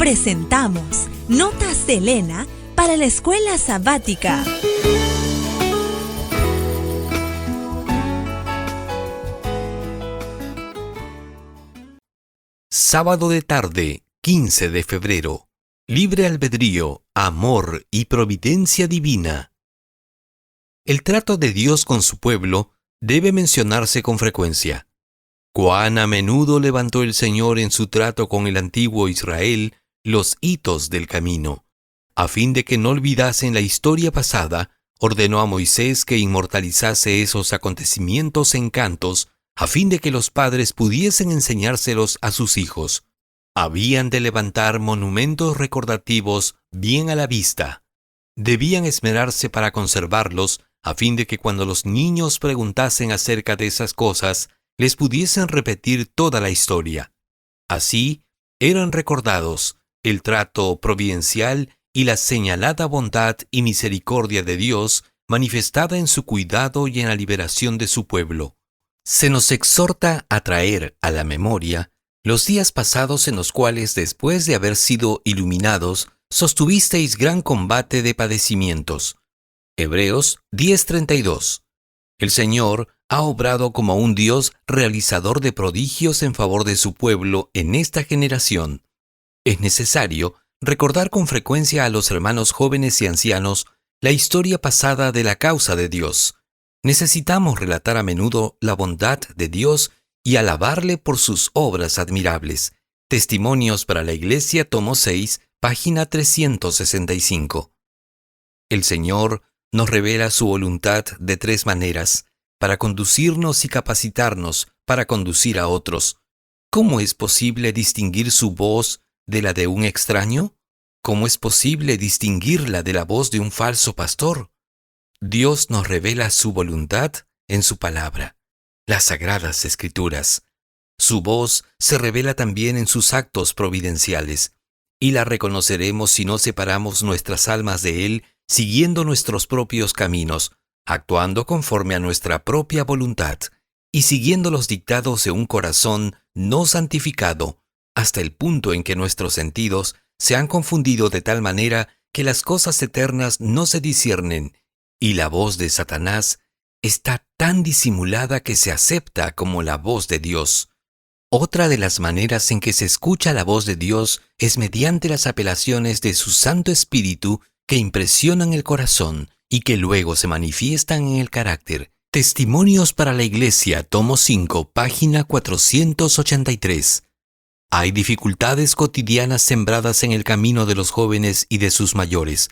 presentamos Notas de Elena para la escuela sabática. Sábado de tarde, 15 de febrero. Libre albedrío, amor y providencia divina. El trato de Dios con su pueblo debe mencionarse con frecuencia. Cuán a menudo levantó el Señor en su trato con el antiguo Israel los hitos del camino. A fin de que no olvidasen la historia pasada, ordenó a Moisés que inmortalizase esos acontecimientos en cantos, a fin de que los padres pudiesen enseñárselos a sus hijos. Habían de levantar monumentos recordativos bien a la vista. Debían esmerarse para conservarlos, a fin de que cuando los niños preguntasen acerca de esas cosas, les pudiesen repetir toda la historia. Así, eran recordados el trato providencial y la señalada bondad y misericordia de Dios manifestada en su cuidado y en la liberación de su pueblo. Se nos exhorta a traer a la memoria los días pasados en los cuales, después de haber sido iluminados, sostuvisteis gran combate de padecimientos. Hebreos 10:32. El Señor ha obrado como un Dios realizador de prodigios en favor de su pueblo en esta generación. Es necesario recordar con frecuencia a los hermanos jóvenes y ancianos la historia pasada de la causa de Dios. Necesitamos relatar a menudo la bondad de Dios y alabarle por sus obras admirables. Testimonios para la Iglesia, tomo 6, página 365. El Señor nos revela su voluntad de tres maneras, para conducirnos y capacitarnos para conducir a otros. ¿Cómo es posible distinguir su voz de la de un extraño? ¿Cómo es posible distinguirla de la voz de un falso pastor? Dios nos revela su voluntad en su palabra, las Sagradas Escrituras. Su voz se revela también en sus actos providenciales, y la reconoceremos si no separamos nuestras almas de Él, siguiendo nuestros propios caminos, actuando conforme a nuestra propia voluntad, y siguiendo los dictados de un corazón no santificado, hasta el punto en que nuestros sentidos se han confundido de tal manera que las cosas eternas no se disciernen, y la voz de Satanás está tan disimulada que se acepta como la voz de Dios. Otra de las maneras en que se escucha la voz de Dios es mediante las apelaciones de su Santo Espíritu que impresionan el corazón y que luego se manifiestan en el carácter. Testimonios para la Iglesia, tomo 5, página 483. Hay dificultades cotidianas sembradas en el camino de los jóvenes y de sus mayores.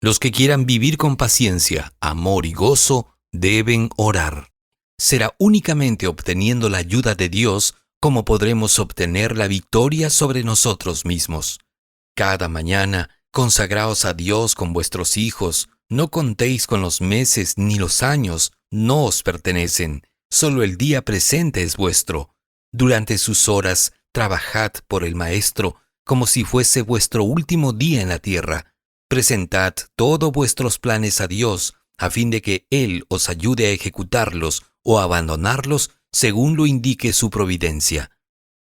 Los que quieran vivir con paciencia, amor y gozo deben orar. Será únicamente obteniendo la ayuda de Dios como podremos obtener la victoria sobre nosotros mismos. Cada mañana, consagraos a Dios con vuestros hijos. No contéis con los meses ni los años, no os pertenecen. Solo el día presente es vuestro. Durante sus horas, trabajad por el Maestro como si fuese vuestro último día en la tierra. Presentad todos vuestros planes a Dios, a fin de que Él os ayude a ejecutarlos o a abandonarlos según lo indique su providencia.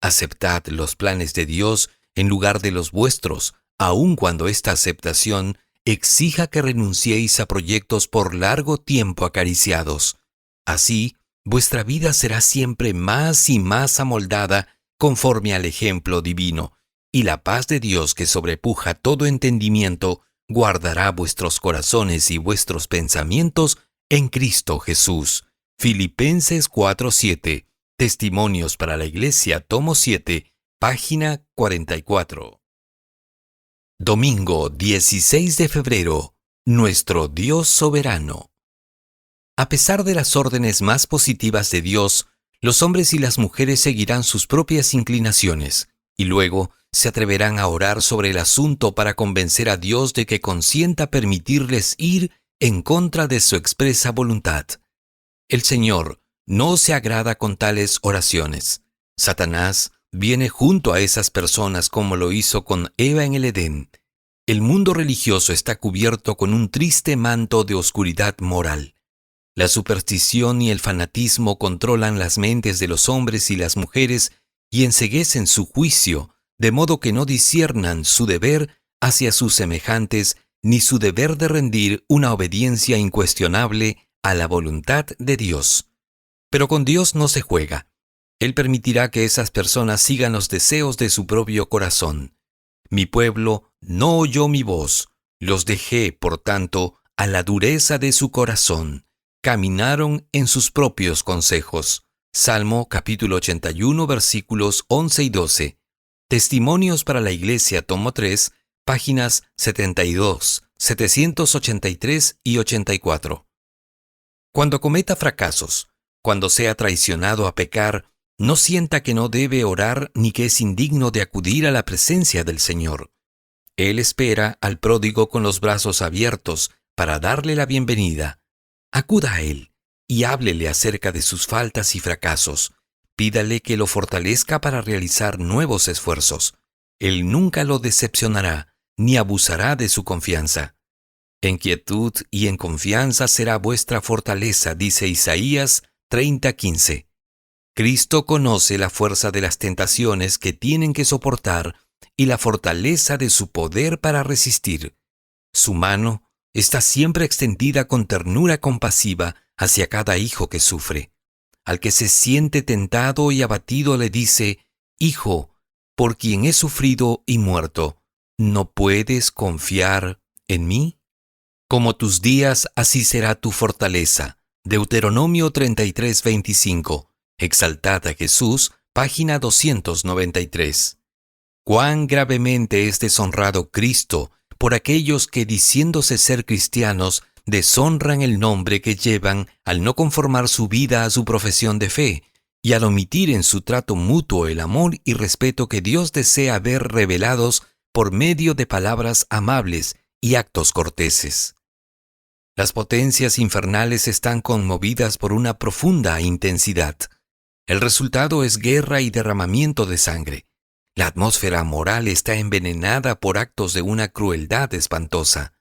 Aceptad los planes de Dios en lugar de los vuestros, aun cuando esta aceptación exija que renunciéis a proyectos por largo tiempo acariciados. Así, vuestra vida será siempre más y más amoldada conforme al ejemplo divino, y la paz de Dios que sobrepuja todo entendimiento guardará vuestros corazones y vuestros pensamientos en Cristo Jesús. Filipenses 4:7. Testimonios para la Iglesia, tomo 7, página 44. Domingo 16 de febrero. Nuestro Dios soberano. A pesar de las órdenes más positivas de Dios, los hombres y las mujeres seguirán sus propias inclinaciones, y luego se atreverán a orar sobre el asunto para convencer a Dios de que consienta permitirles ir en contra de su expresa voluntad. El Señor no se agrada con tales oraciones. Satanás viene junto a esas personas como lo hizo con Eva en el Edén. El mundo religioso está cubierto con un triste manto de oscuridad moral. La superstición y el fanatismo controlan las mentes de los hombres y las mujeres y enceguecen su juicio, de modo que no disciernan su deber hacia sus semejantes, ni su deber de rendir una obediencia incuestionable a la voluntad de Dios. Pero con Dios no se juega. Él permitirá que esas personas sigan los deseos de su propio corazón. Mi pueblo no oyó mi voz, los dejé, por tanto, a la dureza de su corazón. Caminaron en sus propios consejos. Salmo capítulo 81, versículos 11 y 12. Testimonios para la Iglesia, tomo 3, páginas 72, 783 y 84. Cuando cometa fracasos, cuando sea traicionado a pecar, no sienta que no debe orar ni que es indigno de acudir a la presencia del Señor. Él espera al pródigo con los brazos abiertos para darle la bienvenida. Acuda a Él y háblele acerca de sus faltas y fracasos. Pídale que lo fortalezca para realizar nuevos esfuerzos. Él nunca lo decepcionará ni abusará de su confianza. En quietud y en confianza será vuestra fortaleza, dice Isaías 30:15. Cristo conoce la fuerza de las tentaciones que tienen que soportar y la fortaleza de su poder para resistir. Su mano está siempre extendida con ternura compasiva hacia cada hijo que sufre. Al que se siente tentado y abatido le dice: Hijo, por quien he sufrido y muerto, ¿no puedes confiar en mí? Como tus días, así será tu fortaleza. Deuteronomio 33:25. Exaltad a Jesús, página 293. Cuán gravemente es deshonrado Cristo por aquellos que, diciéndose ser cristianos, deshonran el nombre que llevan al no conformar su vida a su profesión de fe y al omitir en su trato mutuo el amor y respeto que Dios desea ver revelados por medio de palabras amables y actos corteses. Las potencias infernales están conmovidas por una profunda intensidad. El resultado es guerra y derramamiento de sangre. La atmósfera moral está envenenada por actos de una crueldad espantosa.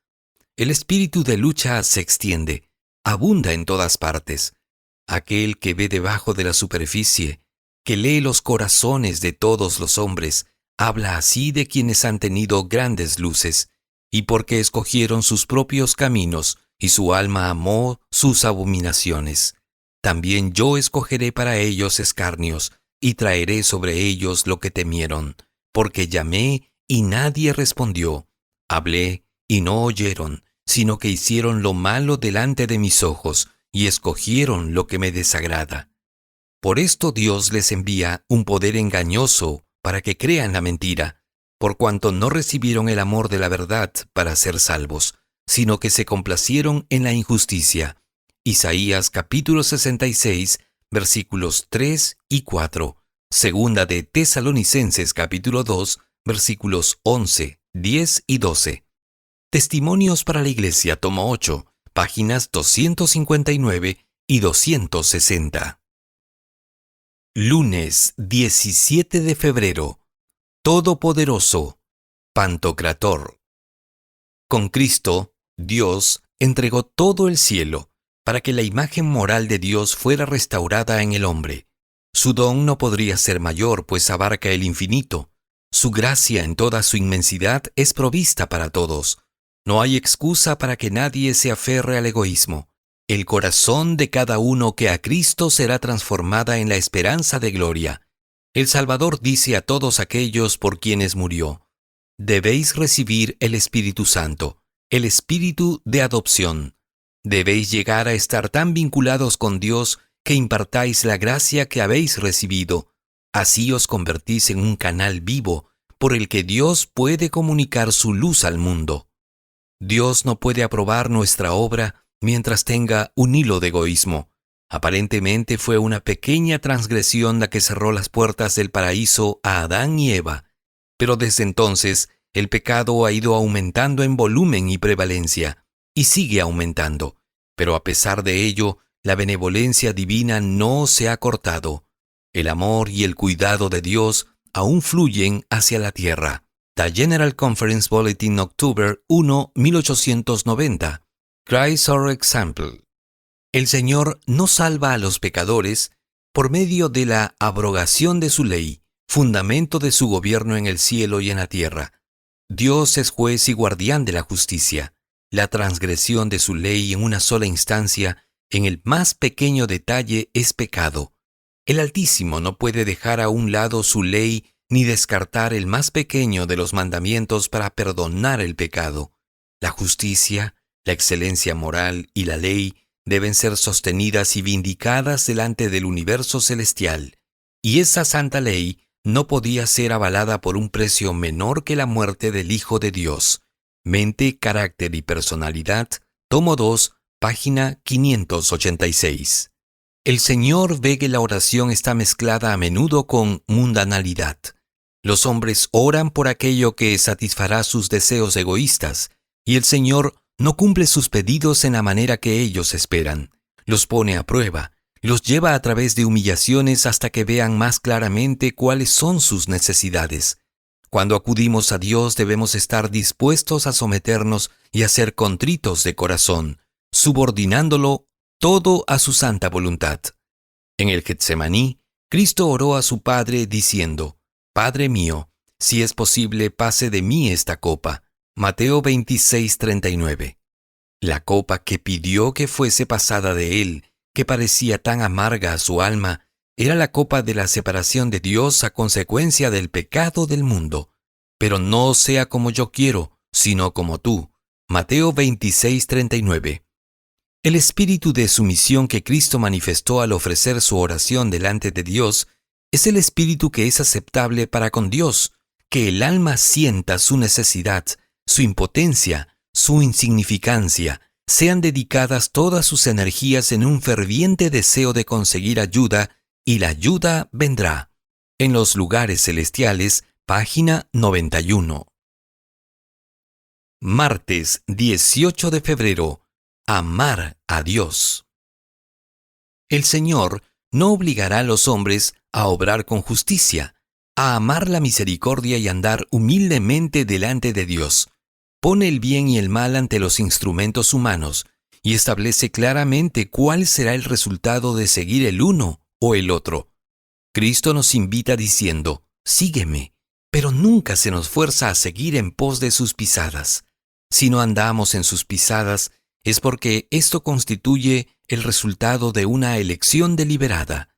El espíritu de lucha se extiende, abunda en todas partes. Aquel que ve debajo de la superficie, que lee los corazones de todos los hombres, habla así de quienes han tenido grandes luces, y porque escogieron sus propios caminos, y su alma amó sus abominaciones. También yo escogeré para ellos escarnios, y traeré sobre ellos lo que temieron, porque llamé y nadie respondió, hablé y no oyeron, sino que hicieron lo malo delante de mis ojos, y escogieron lo que me desagrada. Por esto Dios les envía un poder engañoso para que crean la mentira, por cuanto no recibieron el amor de la verdad para ser salvos, sino que se complacieron en la injusticia. Isaías capítulo 66, versículos 3 y 4. Segunda de Tesalonicenses capítulo 2, versículos 11, 10 y 12. Testimonios para la Iglesia, tomo 8, páginas 259 y 260. Lunes 17 de febrero. Todopoderoso, Pantocrator. Con Cristo, Dios entregó todo el cielo para que la imagen moral de Dios fuera restaurada en el hombre. Su don no podría ser mayor, pues abarca el infinito. Su gracia en toda su inmensidad es provista para todos. No hay excusa para que nadie se aferre al egoísmo. El corazón de cada uno que a Cristo será transformada en la esperanza de gloria. El Salvador dice a todos aquellos por quienes murió: debéis recibir el Espíritu Santo, el Espíritu de adopción. Debéis llegar a estar tan vinculados con Dios que impartáis la gracia que habéis recibido. Así os convertís en un canal vivo por el que Dios puede comunicar su luz al mundo. Dios no puede aprobar nuestra obra mientras tenga un hilo de egoísmo. Aparentemente fue una pequeña transgresión la que cerró las puertas del paraíso a Adán y Eva, pero desde entonces el pecado ha ido aumentando en volumen y prevalencia, y sigue aumentando. Pero a pesar de ello, la benevolencia divina no se ha cortado. El amor y el cuidado de Dios aún fluyen hacia la tierra. The General Conference Bulletin, Octubre 1, 1890. Christ our example. El Señor no salva a los pecadores por medio de la abrogación de su ley, fundamento de su gobierno en el cielo y en la tierra. Dios es juez y guardián de la justicia. La transgresión de su ley en una sola instancia, en el más pequeño detalle, es pecado. El Altísimo no puede dejar a un lado su ley ni descartar el más pequeño de los mandamientos para perdonar el pecado. La justicia, la excelencia moral y la ley deben ser sostenidas y vindicadas delante del universo celestial, y esa santa ley no podía ser avalada por un precio menor que la muerte del Hijo de Dios. Mente, carácter y personalidad, tomo 2, página 586. El Señor ve que la oración está mezclada a menudo con mundanalidad. Los hombres oran por aquello que satisfará sus deseos egoístas, y el Señor no cumple sus pedidos en la manera que ellos esperan. Los pone a prueba, los lleva a través de humillaciones hasta que vean más claramente cuáles son sus necesidades. Cuando acudimos a Dios debemos estar dispuestos a someternos y a ser contritos de corazón, subordinándolo todo a su santa voluntad. En el Getsemaní, Cristo oró a su Padre diciendo: Padre mío, si es posible, pase de mí esta copa. Mateo 26:39. La copa que pidió que fuese pasada de él, que parecía tan amarga a su alma, era la copa de la separación de Dios a consecuencia del pecado del mundo. Pero no sea como yo quiero, sino como tú. Mateo 26:39. El espíritu de sumisión que Cristo manifestó al ofrecer su oración delante de Dios es el espíritu que es aceptable para con Dios, que el alma sienta su necesidad, su impotencia, su insignificancia, sean dedicadas todas sus energías en un ferviente deseo de conseguir ayuda, y la ayuda vendrá. En los lugares celestiales, página 91. Martes 18 de febrero. Amar a Dios. El Señor no obligará a los hombres a obrar con justicia, a amar la misericordia y andar humildemente delante de Dios. Pone el bien y el mal ante los instrumentos humanos y establece claramente cuál será el resultado de seguir el uno o el otro. Cristo nos invita diciendo: sígueme, pero nunca se nos fuerza a seguir en pos de sus pisadas. Si no andamos en sus pisadas, es porque esto constituye el resultado de una elección deliberada.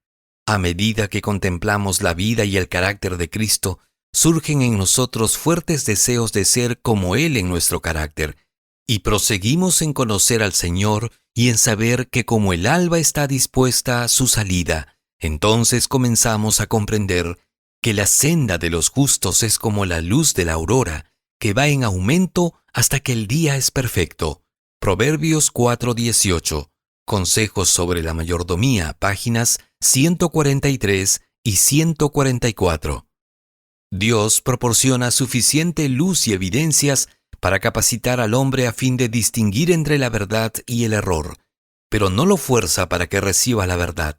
A medida que contemplamos la vida y el carácter de Cristo, surgen en nosotros fuertes deseos de ser como Él en nuestro carácter, y proseguimos en conocer al Señor y en saber que como el alba está dispuesta a su salida, entonces comenzamos a comprender que la senda de los justos es como la luz de la aurora, que va en aumento hasta que el día es perfecto. Proverbios 4:18. Consejos sobre la mayordomía, páginas 143 y 144. Dios proporciona suficiente luz y evidencias para capacitar al hombre a fin de distinguir entre la verdad y el error, pero no lo fuerza para que reciba la verdad.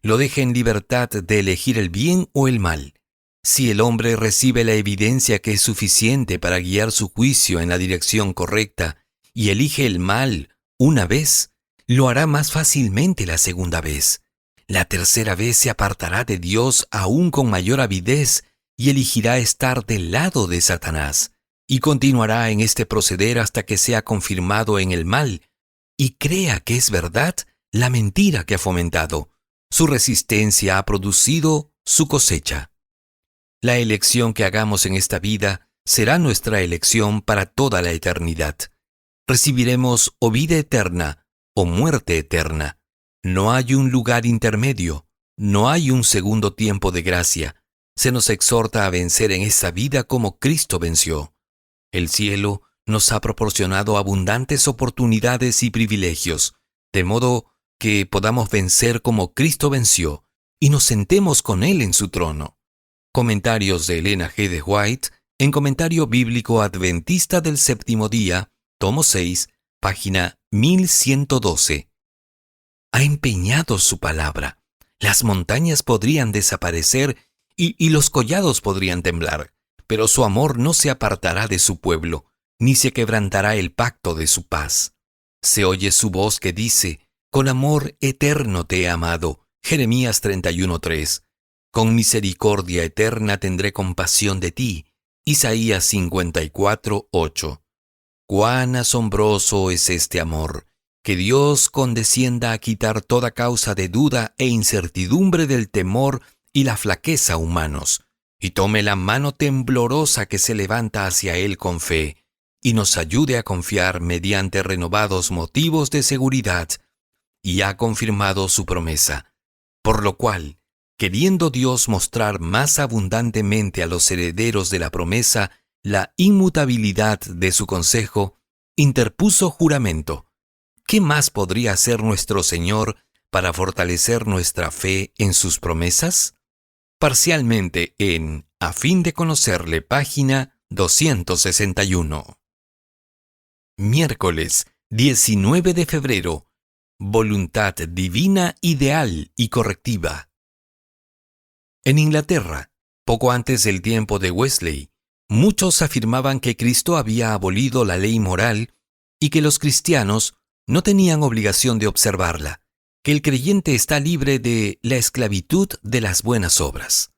Lo deja en libertad de elegir el bien o el mal. Si el hombre recibe la evidencia que es suficiente para guiar su juicio en la dirección correcta y elige el mal una vez, lo hará más fácilmente la segunda vez. La tercera vez se apartará de Dios aún con mayor avidez y elegirá estar del lado de Satanás, y continuará en este proceder hasta que sea confirmado en el mal y crea que es verdad la mentira que ha fomentado. Su resistencia ha producido su cosecha. La elección que hagamos en esta vida será nuestra elección para toda la eternidad. Recibiremos o vida eterna o muerte eterna. No hay un lugar intermedio, no hay un segundo tiempo de gracia. Se nos exhorta a vencer en esta vida como Cristo venció. El cielo nos ha proporcionado abundantes oportunidades y privilegios, de modo que podamos vencer como Cristo venció y nos sentemos con Él en su trono. Comentarios de Elena G. de White en Comentario Bíblico Adventista del Séptimo Día, tomo 6, página 1112. Ha empeñado su palabra. Las montañas podrían desaparecer y los collados podrían temblar, pero su amor no se apartará de su pueblo, ni se quebrantará el pacto de su paz. Se oye su voz que dice: con amor eterno te he amado. Jeremías 31:3. Con misericordia eterna tendré compasión de ti. Isaías 54:8. Cuán asombroso es este amor, que Dios condescienda a quitar toda causa de duda e incertidumbre del temor y la flaqueza humanos, y tome la mano temblorosa que se levanta hacia Él con fe, y nos ayude a confiar mediante renovados motivos de seguridad, y ha confirmado su promesa. Por lo cual, queriendo Dios mostrar más abundantemente a los herederos de la promesa la inmutabilidad de su consejo, interpuso juramento. ¿Qué más podría hacer nuestro Señor para fortalecer nuestra fe en sus promesas? Parcialmente en A fin de conocerle, página 261. Miércoles 19 de febrero. Voluntad divina ideal y correctiva. En Inglaterra, poco antes del tiempo de Wesley, muchos afirmaban que Cristo había abolido la ley moral y que los cristianos no tenían obligación de observarla, que el creyente está libre de la esclavitud de las buenas obras.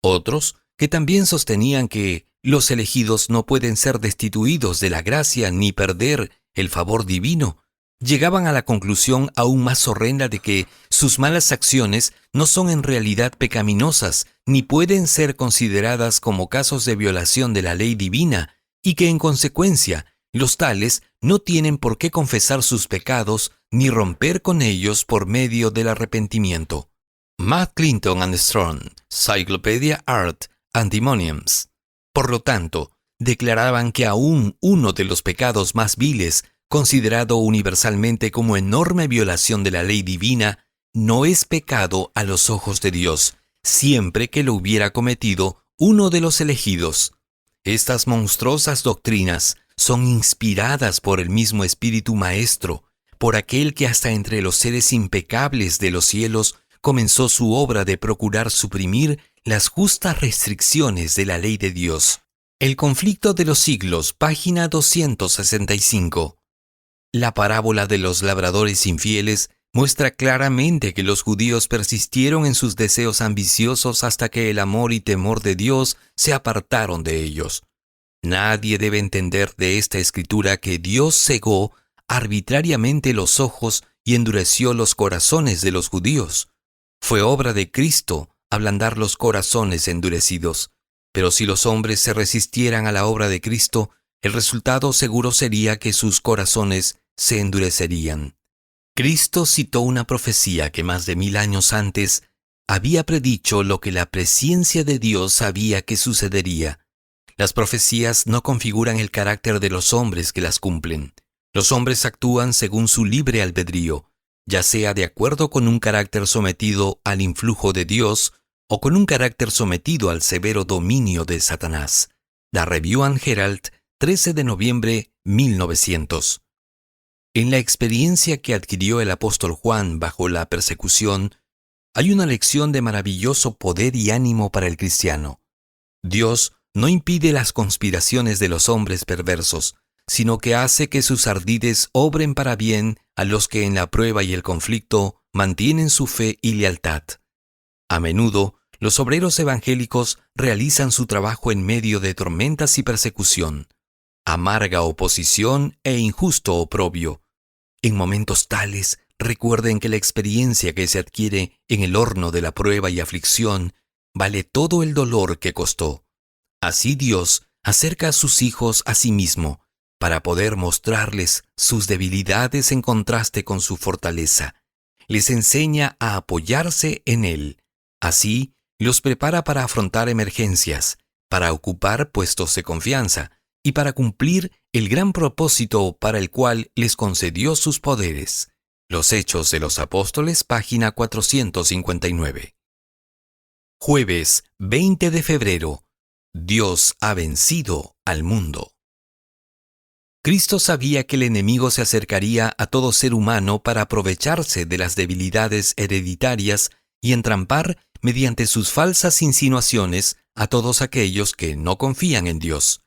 Otros, que también sostenían que los elegidos no pueden ser destituidos de la gracia ni perder el favor divino, llegaban a la conclusión aún más horrenda de que sus malas acciones no son en realidad pecaminosas ni pueden ser consideradas como casos de violación de la ley divina y que en consecuencia los tales no tienen por qué confesar sus pecados ni romper con ellos por medio del arrepentimiento. Matt Clinton and Strong, Cyclopedia Art Antimoniums. Por lo tanto, declaraban que aún uno de los pecados más viles, considerado universalmente como enorme violación de la ley divina, no es pecado a los ojos de Dios, siempre que lo hubiera cometido uno de los elegidos. Estas monstruosas doctrinas son inspiradas por el mismo Espíritu Maestro, por aquel que hasta entre los seres impecables de los cielos comenzó su obra de procurar suprimir las justas restricciones de la ley de Dios. El conflicto de los siglos, página 265. La parábola de los labradores infieles muestra claramente que los judíos persistieron en sus deseos ambiciosos hasta que el amor y temor de Dios se apartaron de ellos. Nadie debe entender de esta escritura que Dios cegó arbitrariamente los ojos y endureció los corazones de los judíos. Fue obra de Cristo ablandar los corazones endurecidos. Pero si los hombres se resistieran a la obra de Cristo, el resultado seguro sería que sus corazones se endurecerían. Cristo citó una profecía que más de 1000 años antes había predicho lo que la presciencia de Dios sabía que sucedería. Las profecías no configuran el carácter de los hombres que las cumplen. Los hombres actúan según su libre albedrío, ya sea de acuerdo con un carácter sometido al influjo de Dios o con un carácter sometido al severo dominio de Satanás. The Review and Herald, 13 de noviembre 1900. En la experiencia que adquirió el apóstol Juan bajo la persecución, hay una lección de maravilloso poder y ánimo para el cristiano. Dios no impide las conspiraciones de los hombres perversos, sino que hace que sus ardides obren para bien a los que en la prueba y el conflicto mantienen su fe y lealtad. A menudo, los obreros evangélicos realizan su trabajo en medio de tormentas y persecución, amarga oposición e injusto oprobio. En momentos tales, recuerden que la experiencia que se adquiere en el horno de la prueba y aflicción vale todo el dolor que costó. Así Dios acerca a sus hijos a sí mismo, para poder mostrarles sus debilidades en contraste con su fortaleza. Les enseña a apoyarse en Él. Así, los prepara para afrontar emergencias, para ocupar puestos de confianza y para cumplir el gran propósito para el cual les concedió sus poderes. Los Hechos de los Apóstoles, página 459. Jueves 20 de febrero. Dios ha vencido al mundo. Cristo sabía que el enemigo se acercaría a todo ser humano para aprovecharse de las debilidades hereditarias y entrampar mediante sus falsas insinuaciones a todos aquellos que no confían en Dios.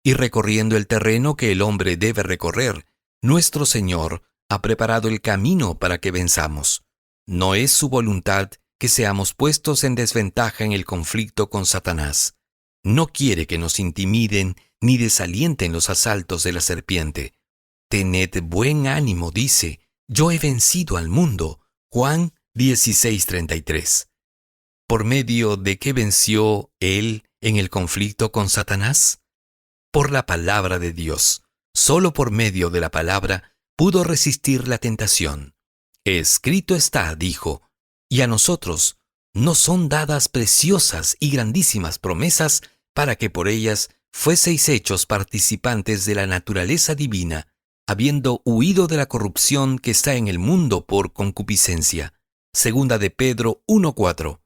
Y recorriendo el terreno que el hombre debe recorrer, nuestro Señor ha preparado el camino para que venzamos. No es su voluntad que seamos puestos en desventaja en el conflicto con Satanás. No quiere que nos intimiden ni desalienten los asaltos de la serpiente. Tened buen ánimo, dice, yo he vencido al mundo. Juan 16:33. ¿Por medio de qué venció él en el conflicto con Satanás? Por la palabra de Dios. Solo por medio de la palabra pudo resistir la tentación. Escrito está, dijo, y a nosotros nos son dadas preciosas y grandísimas promesas para que por ellas fueseis hechos participantes de la naturaleza divina, habiendo huido de la corrupción que está en el mundo por concupiscencia. Segunda de Pedro 1:4.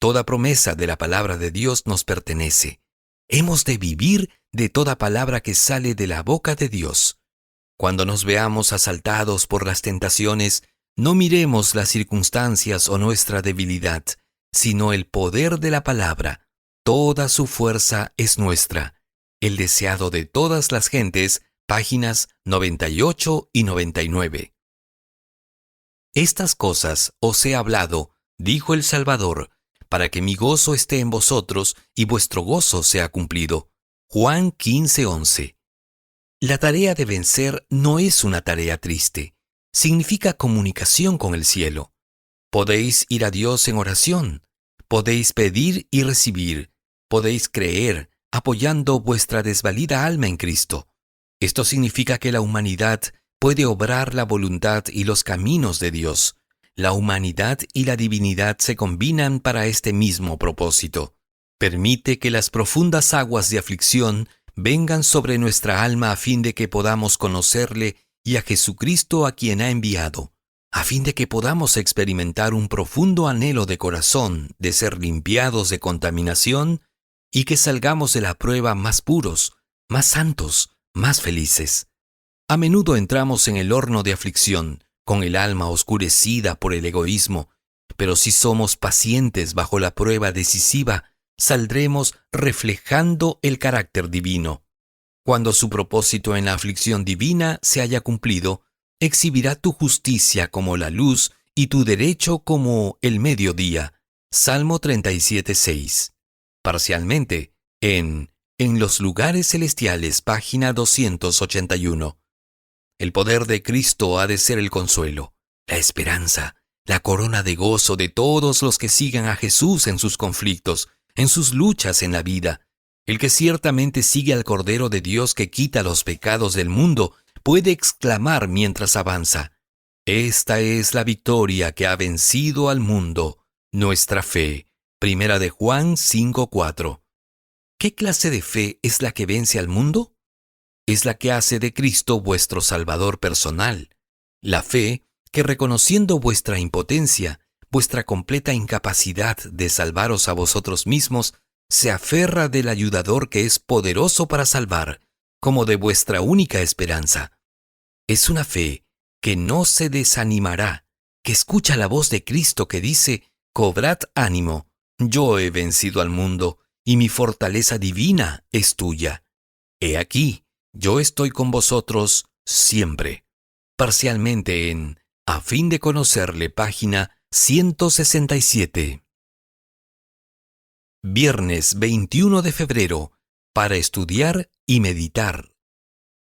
Toda promesa de la palabra de Dios nos pertenece. Hemos de vivir de toda palabra que sale de la boca de Dios. Cuando nos veamos asaltados por las tentaciones, no miremos las circunstancias o nuestra debilidad, sino el poder de la palabra. Toda su fuerza es nuestra. El deseado de todas las gentes, páginas 98 y 99. Estas cosas os he hablado, dijo el Salvador, para que mi gozo esté en vosotros y vuestro gozo sea cumplido. Juan 15:11. La tarea de vencer no es una tarea triste. Significa comunicación con el cielo. Podéis ir a Dios en oración. Podéis pedir y recibir. Podéis creer, apoyando vuestra desvalida alma en Cristo. Esto significa que la humanidad puede obrar la voluntad y los caminos de Dios. La humanidad y la divinidad se combinan para este mismo propósito. Permite que las profundas aguas de aflicción vengan sobre nuestra alma a fin de que podamos conocerle y a Jesucristo a quien ha enviado, a fin de que podamos experimentar un profundo anhelo de corazón de ser limpiados de contaminación y que salgamos de la prueba más puros, más santos, más felices. A menudo entramos en el horno de aflicción, con el alma oscurecida por el egoísmo, pero si somos pacientes bajo la prueba decisiva, saldremos reflejando el carácter divino. Cuando su propósito en la aflicción divina se haya cumplido, exhibirá tu justicia como la luz y tu derecho como el mediodía. Salmo 37:6. Parcialmente, en los lugares celestiales, página 281. El poder de Cristo ha de ser el consuelo, la esperanza, la corona de gozo de todos los que sigan a Jesús en sus conflictos, en sus luchas en la vida. El que ciertamente sigue al Cordero de Dios que quita los pecados del mundo puede exclamar mientras avanza: esta es la victoria que ha vencido al mundo, nuestra fe. Primera de Juan 5:4. ¿Qué clase de fe es la que vence al mundo? Es la que hace de Cristo vuestro Salvador personal. La fe que, reconociendo vuestra impotencia, vuestra completa incapacidad de salvaros a vosotros mismos, se aferra del ayudador que es poderoso para salvar, como de vuestra única esperanza. Es una fe que no se desanimará, que escucha la voz de Cristo que dice: cobrad ánimo, yo he vencido al mundo, y mi fortaleza divina es tuya. He aquí, yo estoy con vosotros siempre. Parcialmente en A fin de conocerle, página 167. Viernes 21 de febrero, para estudiar y meditar.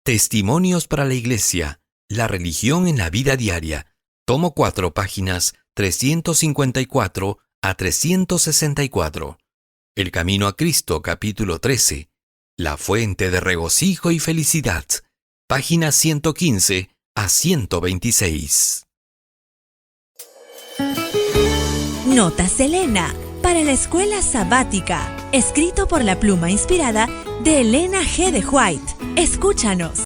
Testimonios para la Iglesia, la religión en la vida diaria. Tomo 4, páginas 354 a 364. El camino a Cristo, capítulo 13. La fuente de regocijo y felicidad. Páginas 115 a 126. Nota Selena para la escuela sabática, escrito por la pluma inspirada de Elena G. de White. Escúchanos.